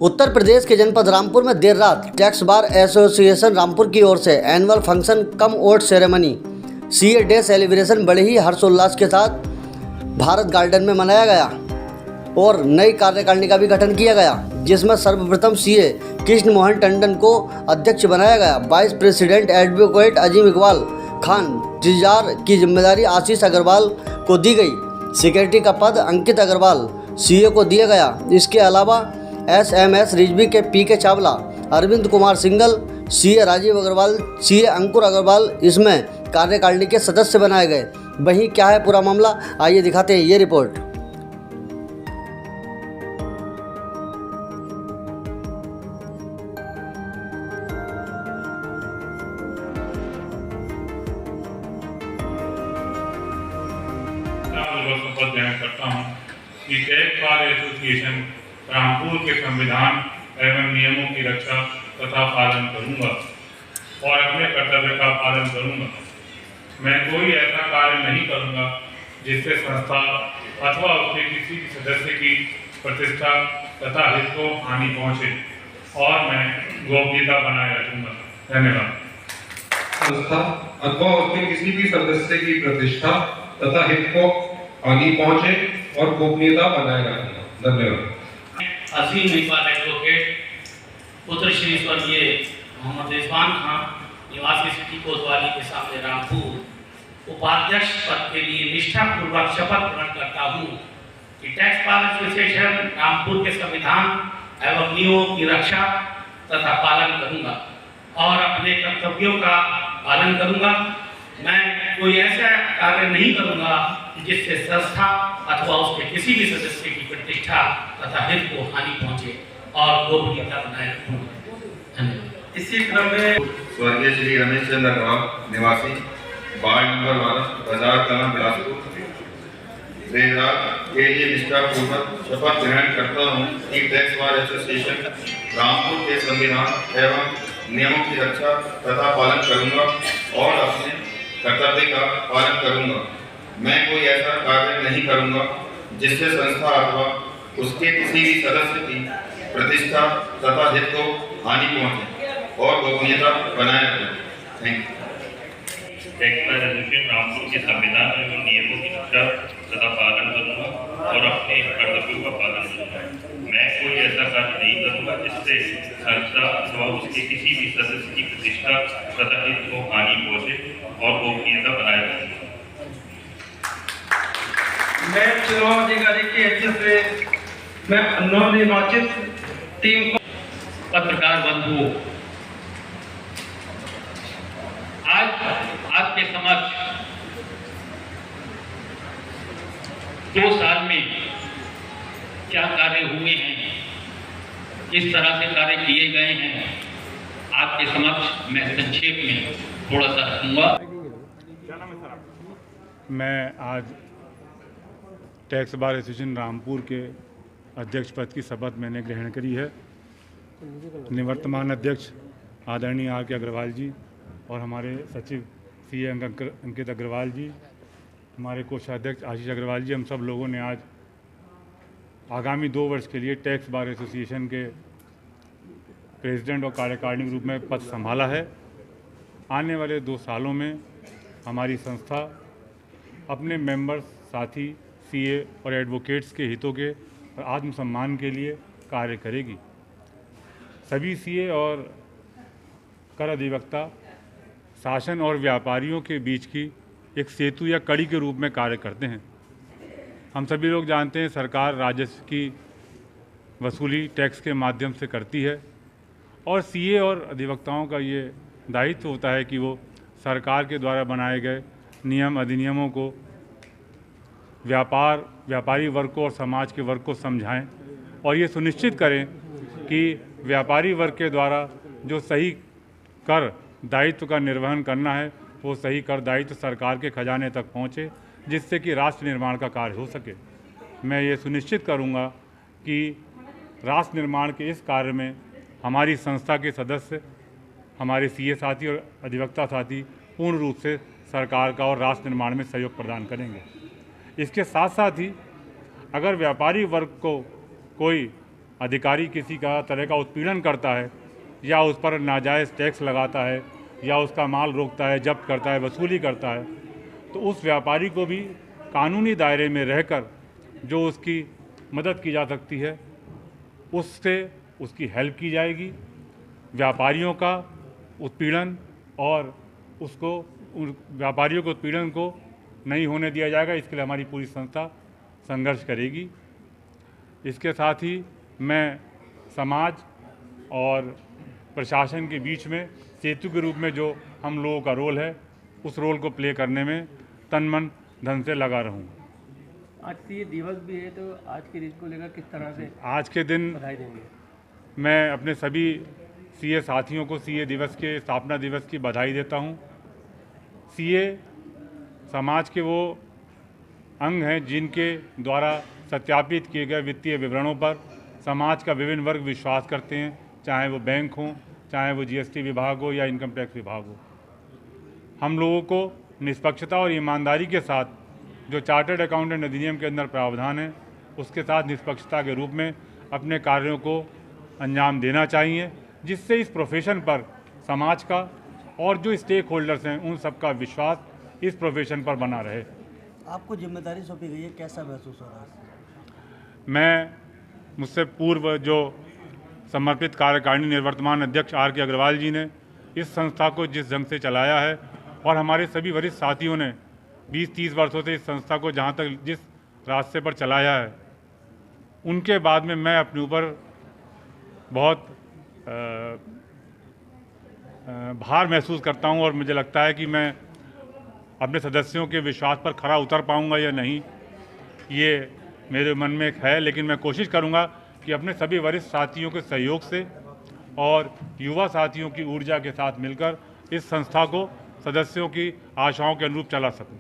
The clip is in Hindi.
उत्तर प्रदेश के जनपद रामपुर में देर रात टैक्स बार एसोसिएशन रामपुर की ओर से annual function cum vote ceremony CA day celebration बड़े ही हर्षोल्लास के साथ भारत गार्डन में मनाया गया और नई कार्यकारिणी का भी गठन किया गया, जिसमें सर्वप्रथम सीए कृष्ण मोहन टंडन को अध्यक्ष बनाया गया। वाइस प्रेसिडेंट एडवोकेट अजीम इकबाल खान जिजार की जिम्मेदारी आशीष अग्रवाल को दी गई। सिक्योरिटी का पद अंकित अग्रवाल सीए को दिया गया। इसके अलावा एसएमएस रिजवी के PK Chawla, Arvind Kumar Singhal, CA Rajeev Agarwal, CA Ankur Agarwal इसमें कार्यकारिणी के सदस्य बनाए गए। वहीं क्या है पूरा मामला, आइए दिखाते हैं ये रिपोर्ट। शपथ ग्रहण करता हूँ कि टैक्स बार एसोसिएशन रामपुर के संविधान एवं नियमों की रक्षा तथा पालन करूँगा और अपने कर्तव्य का पालन करूँगा। मैं कोई ऐसा कार्य नहीं करूँगा जिससे संस्था अथवा उसके किसी भी सदस्य की प्रतिष्ठा तथा हित को हानि पहुँचे और मैं गोपनीयता बनाए रखूँगा। धन्यवाद। संस्था अथवा उसके किसी भी सदस्य की प्रतिष्ठा तथा हित को हानि पहुंचे और गोपनीयता बनाए रखना। धन्यवाद। अजीम इकबाल एडवोकेट पुत्र श्री स्वर्गीय मोहम्मद रिजवान खान निवासी सिटी कोतवाली के सामने रामपुर उपाध्यक्ष पद के लिए निष्ठापूर्वक शपथ ग्रहण करता हूँ कि टैक्स बार एसोसिएशन रामपुर के संविधान एवं नियमों की रक्षा तथा पालन करूँगा और अपने कर्तव्यों का पालन करूँगा। मैं कोई ऐसा कार्य नहीं करूँगा जिससे संस्था अथवा उसके किसी भी सदस्य की प्रतिष्ठा तथा हित को हानि पहुँचे और गोपनीयता बनाए रखूँगा। धन्यवाद। इसी क्रम में स्वर्गीय श्री रमेश चंद्र अग्रवाल निवासी वार्ड नंबर 12 बाजार कला बिलासपुर देर रात के लिए निष्ठापूर्वक शपथ ग्रहण करता हूँ कि टैक्स बार एसोसिएशन रामपुर के संविधान एवं नियमों की रक्षा तथा पालन करूँगा और अपने कर्तव्य का पालन करूँगा। मैं कोई ऐसा कार्य नहीं करूँगा जिससे संस्था अथवा उसके किसी भी सदस्य की प्रतिष्ठा तथा हित को हानि पहुँचे और गोपनीयता बनाए रखें। Thank you. Tax bar association Rampur के संविधान एवं नियमों की रक्षा तथा पालन करूँगा और अपने कर्तव्यों का पालन करूँगा। मैं कोई ऐसा कार्य नहीं करूँगा जिससे संस्था अथवा उसके किसी भी सदस्य की प्रतिष्ठा तथा हित को हानि पहुँचे और गोपनीयता बनाए रखें। मैं चुनाव अधिकारी के हैसियत से मैं नवनिर्वाचित टीम को पत्रकार बंधुओं, आज आपके समक्ष 2 साल में क्या कार्य हुए हैं, किस तरह से कार्य किए गए हैं, आपके समक्ष मैं संक्षेप में थोड़ा सा रखूंगा। मैं आज टैक्स बार एसोसिएशन रामपुर के अध्यक्ष पद की शपथ मैंने ग्रहण करी है। निवर्तमान अध्यक्ष आदरणीय आर के अग्रवाल जी और हमारे सचिव सीए अंकित अग्रवाल जी, हमारे कोषाध्यक्ष आशीष अग्रवाल जी, हम सब लोगों ने आज आगामी 2 वर्ष के लिए टैक्स बार एसोसिएशन के प्रेसिडेंट और कार्यकारिणी के रूप में पद संभाला है। आने वाले 2 सालों में हमारी संस्था अपने मेंबर्स, साथी, सीए और एडवोकेट्स के हितों के और आत्मसम्मान के लिए कार्य करेगी। सभी सीए और कर अधिवक्ता शासन और व्यापारियों के बीच की एक सेतु या कड़ी के रूप में कार्य करते हैं। हम सभी लोग जानते हैं सरकार राजस्व की वसूली टैक्स के माध्यम से करती है और सीए और अधिवक्ताओं का ये दायित्व होता है कि वो सरकार के द्वारा बनाए गए नियम अधिनियमों को व्यापारी वर्ग को और समाज के वर्ग को समझाएं और ये सुनिश्चित करें कि व्यापारी वर्ग के द्वारा जो सही कर दायित्व का निर्वहन करना है वो सही कर दायित्व सरकार के खजाने तक पहुँचे, जिससे कि राष्ट्र निर्माण का कार्य हो सके। मैं ये सुनिश्चित करूँगा कि राष्ट्र निर्माण के इस कार्य में हमारी संस्था के सदस्य, हमारे सीए साथी और अधिवक्ता साथी पूर्ण रूप से सरकार का और राष्ट्र निर्माण में सहयोग प्रदान करेंगे। इसके साथ साथ ही अगर व्यापारी वर्ग को कोई अधिकारी किसी का तरह का उत्पीड़न करता है या उस पर नाजायज़ टैक्स लगाता है या उसका माल रोकता है, जब्त करता है, वसूली करता है, तो उस व्यापारी को भी कानूनी दायरे में रहकर जो उसकी मदद की जा सकती है उससे उसकी हेल्प की जाएगी। व्यापारियों का उत्पीड़न और उसको उन व्यापारियों के उत्पीड़न को नहीं होने दिया जाएगा, इसके लिए हमारी पूरी संस्था संघर्ष करेगी। इसके साथ ही मैं समाज और प्रशासन के बीच में सेतु के रूप में जो हम लोगों का रोल है उस रोल को प्ले करने में तन मन धन से लगा रहूँगा। आज ये दिवस भी है, तो आज के दिन को लेकर किस तरह से आज के दिन बधाई देंगे? मैं अपने सभी सीए साथियों को सीए दिवस के स्थापना दिवस की बधाई देता हूँ। सीए समाज के वो अंग हैं जिनके द्वारा सत्यापित किए गए वित्तीय विवरणों पर समाज का विभिन्न वर्ग विश्वास करते हैं, चाहे वो बैंक हों, चाहे वो जीएसटी विभाग हो या इनकम टैक्स विभाग हो। हम लोगों को निष्पक्षता और ईमानदारी के साथ जो चार्टर्ड अकाउंटेंट अधिनियम के अंदर प्रावधान है उसके साथ निष्पक्षता के रूप में अपने कार्यों को अंजाम देना चाहिए, जिससे इस प्रोफेशन पर समाज का और जो स्टेक होल्डर्स हैं उन सबका विश्वास इस प्रोफेशन पर बना रहे। आपको जिम्मेदारी सौंपी गई है, कैसा महसूस हो रहा है? मुझसे पूर्व जो समर्पित कार्यकारिणी निवर्तमान अध्यक्ष आर के अग्रवाल जी ने इस संस्था को जिस ढंग से चलाया है और हमारे सभी वरिष्ठ साथियों ने 20-30 वर्षों से इस संस्था को जहाँ तक जिस रास्ते पर चलाया है, उनके बाद में मैं अपने ऊपर बहुत भार महसूस करता हूँ और मुझे लगता है कि मैं अपने सदस्यों के विश्वास पर खरा उतर पाऊँगा या नहीं, ये मेरे मन में है। लेकिन मैं कोशिश करूँगा कि अपने सभी वरिष्ठ साथियों के सहयोग से और युवा साथियों की ऊर्जा के साथ मिलकर इस संस्था को सदस्यों की आशाओं के अनुरूप चला सकूं।